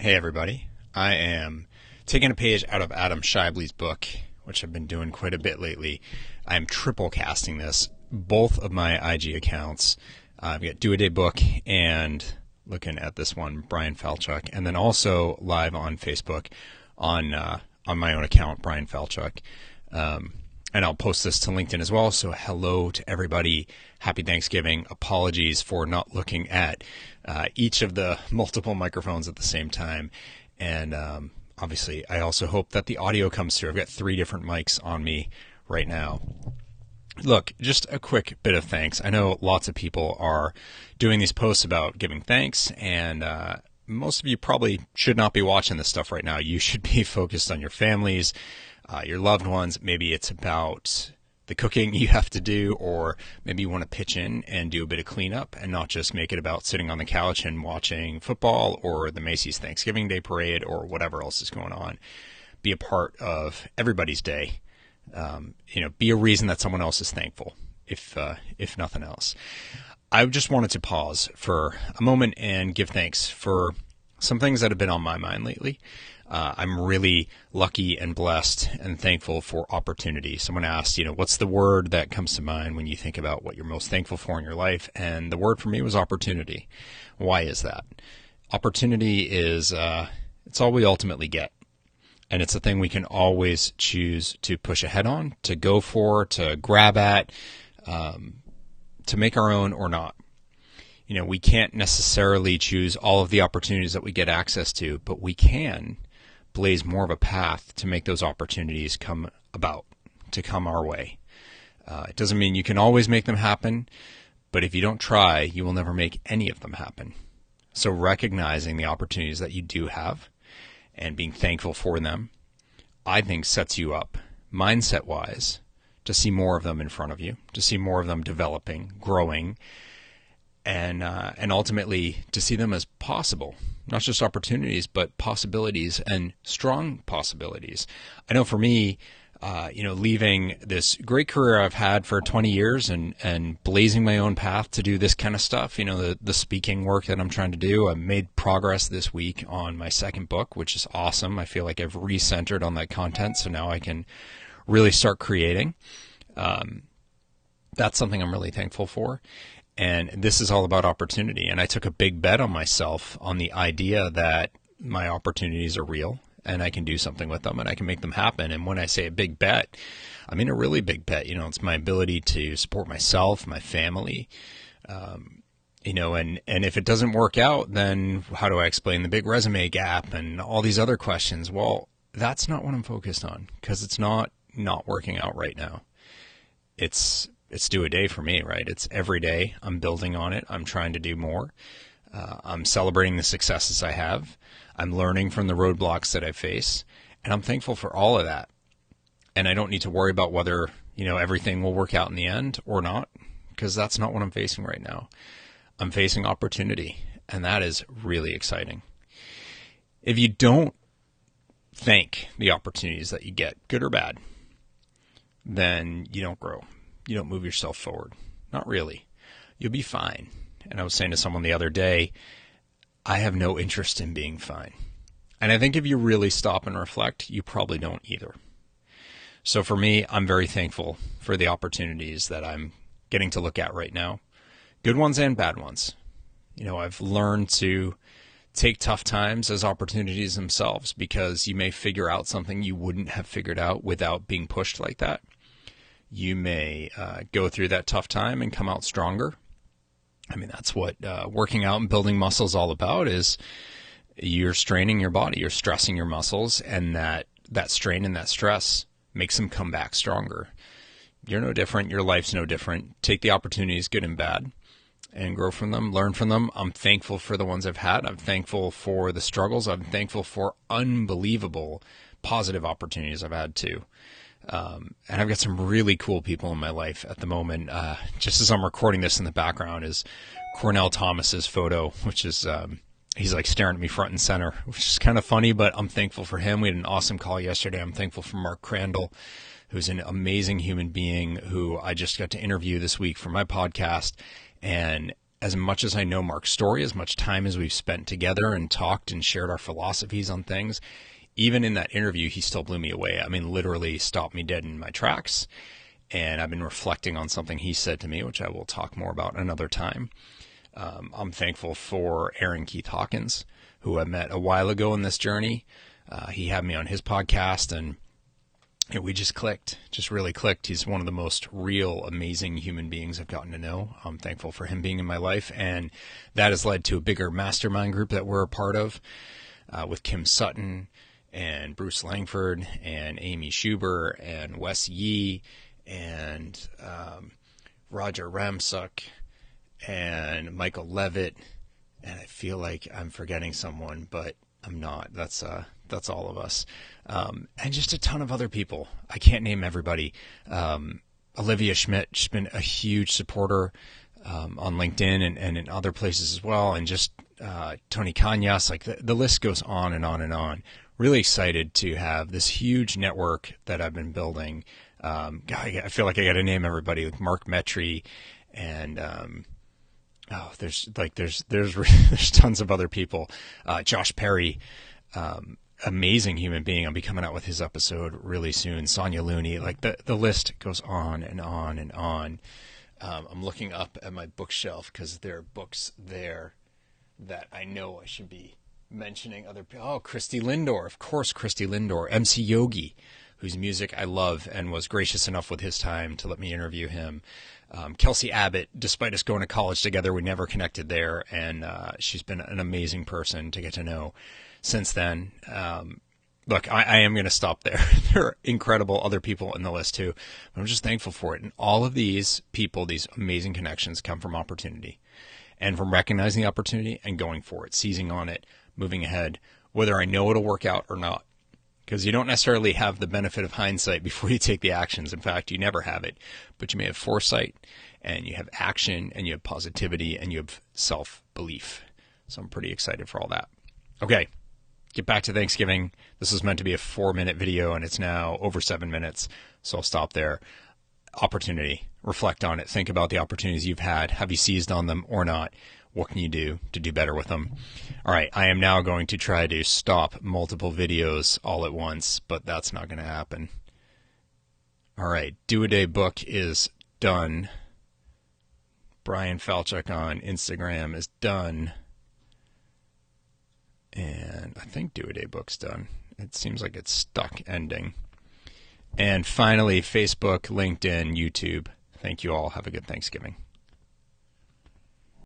Hey everybody, I am taking a page out of Adam Shibley's book, which I've been doing quite a bit lately. I'm triple casting this, both of my IG accounts. I've got Do A Day Book and looking at this one, Brian Falchuk, and then also live on Facebook on my own account, Brian Falchuk. And I'll post this to LinkedIn as well. So hello to everybody. Happy Thanksgiving. Apologies for not looking at each of the multiple microphones at the same time. And obviously, I also hope that the audio comes through. I've got 3 different mics on me right now. Look, just a quick bit of thanks. I know lots of people are doing these posts about giving thanks, and most of you probably should not be watching this stuff right now. You should be focused on your families, your loved ones. Maybe it's about the cooking you have to do, or maybe you want to pitch in and do a bit of cleanup and not just make it about sitting on the couch and watching football or the Macy's Thanksgiving Day Parade or whatever else is going on. Be a part of everybody's day. Be a reason that someone else is thankful, if nothing else. I just wanted to pause for a moment and give thanks for some things that have been on my mind lately. I'm really lucky and blessed and thankful for opportunity. Someone asked, what's the word that comes to mind when you think about what you're most thankful for in your life? And the word for me was opportunity. Why is that? Opportunity is, it's all we ultimately get. And it's a thing we can always choose to push ahead on, to go for, to grab at, to make our own or not. We can't necessarily choose all of the opportunities that we get access to, but we can blaze more of a path to make those opportunities come about, to come our way. It doesn't mean you can always make them happen, but if you don't try, you will never make any of them happen. So recognizing the opportunities that you do have and being thankful for them, I think sets you up, mindset-wise, to see more of them in front of you, to see more of them developing, growing, and ultimately to see them as possible. Not just opportunities, but possibilities, and strong possibilities. I know for me, leaving this great career I've had for 20 years and blazing my own path to do this kind of stuff, the speaking work that I'm trying to do. I made progress this week on my second book, which is awesome. I feel like I've recentered on that content, so now I can really start creating. That's something I'm really thankful for. And this is all about opportunity. And I took a big bet on myself on the idea that my opportunities are real and I can do something with them and I can make them happen. And when I say a big bet, I mean a really big bet. It's my ability to support myself, my family, and if it doesn't work out, then how do I explain the big resume gap and all these other questions? Well, that's not what I'm focused on, because it's not working out right now. It's do a day for me, right? It's every day. I'm building on it. I'm trying to do more. I'm celebrating the successes I have. I'm learning from the roadblocks that I face, and I'm thankful for all of that. And I don't need to worry about whether, everything will work out in the end or not, because that's not what I'm facing right now. I'm facing opportunity, and that is really exciting. If you don't thank the opportunities that you get, good or bad, then you don't grow. You don't move yourself forward. Not really. You'll be fine. And I was saying to someone the other day, I have no interest in being fine. And I think if you really stop and reflect, you probably don't either. So for me, I'm very thankful for the opportunities that I'm getting to look at right now. Good ones and bad ones. I've learned to take tough times as opportunities themselves, because you may figure out something you wouldn't have figured out without being pushed like that. You may go through that tough time and come out stronger. I mean, that's what working out and building muscle is all about, is you're straining your body, you're stressing your muscles, and that strain and that stress makes them come back stronger. You're no different. Your life's no different. Take the opportunities, good and bad, and grow from them, learn from them. I'm thankful for the ones I've had. I'm thankful for the struggles. I'm thankful for unbelievable positive opportunities I've had too. And I've got some really cool people in my life at the moment. Just as I'm recording this, in the background is Cornell Thomas's photo, which is, he's like staring at me front and center, which is kind of funny, but I'm thankful for him. We had an awesome call yesterday. I'm thankful for Mark Crandall, who's an amazing human being who I just got to interview this week for my podcast. And as much as I know Mark's story, as much time as we've spent together and talked and shared our philosophies on things, even in that interview, he still blew me away. I mean, literally stopped me dead in my tracks. And I've been reflecting on something he said to me, which I will talk more about another time. I'm thankful for Aaron Keith Hawkins, who I met a while ago in this journey. He had me on his podcast, and we just clicked, just really clicked. He's one of the most real, amazing human beings I've gotten to know. I'm thankful for him being in my life, and that has led to a bigger mastermind group that we're a part of with Kim Sutton and Bruce Langford and Amy Schuber and Wes Yee and Roger Ramsuk and Michael Levitt, and I feel like I'm forgetting someone, but I'm not. That's all of us, and just a ton of other people. I can't name everybody. Olivia Schmidt, she's been a huge supporter on LinkedIn and in other places as well, and just Tony Kanyas. Like the list goes on and on and on. Really excited to have this huge network that I've been building. God, I feel like I got to name everybody, like Mark Metry, and there's tons of other people. Josh Perry, amazing human being. I'm be coming out with his episode really soon. Sonia Looney, like the list goes on and on and on. I'm looking up at my bookshelf because there are books there that I know I should be mentioning. Other people. Oh, Christy Lindor, of course, Christy Lindor, MC Yogi, whose music I love and was gracious enough with his time to let me interview him. Kelsey Abbott, despite us going to college together, we never connected there, and she's been an amazing person to get to know since then. Look, I am going to stop there. There are incredible other people in the list too, but I'm just thankful for it. And all of these people, these amazing connections, come from opportunity and from recognizing the opportunity and going for it, seizing on it, moving ahead, whether I know it'll work out or not. Because you don't necessarily have the benefit of hindsight before you take the actions. In fact, you never have it. But you may have foresight, and you have action, and you have positivity, and you have self-belief. So I'm pretty excited for all that. Okay, get back to Thanksgiving. This was meant to be a 4-minute video, and it's now over 7 minutes. So I'll stop there. Opportunity. Reflect on it. Think about the opportunities you've had. Have you seized on them or not? What can you do to do better with them? All right, I am now going to try to stop multiple videos all at once, but that's not going to happen. All right, Do A Day book is done. Brian Falchuk on Instagram is done. And I think Do A Day book's done. It seems like it's stuck ending. And finally, Facebook, LinkedIn, YouTube. Thank you all. Have a good Thanksgiving.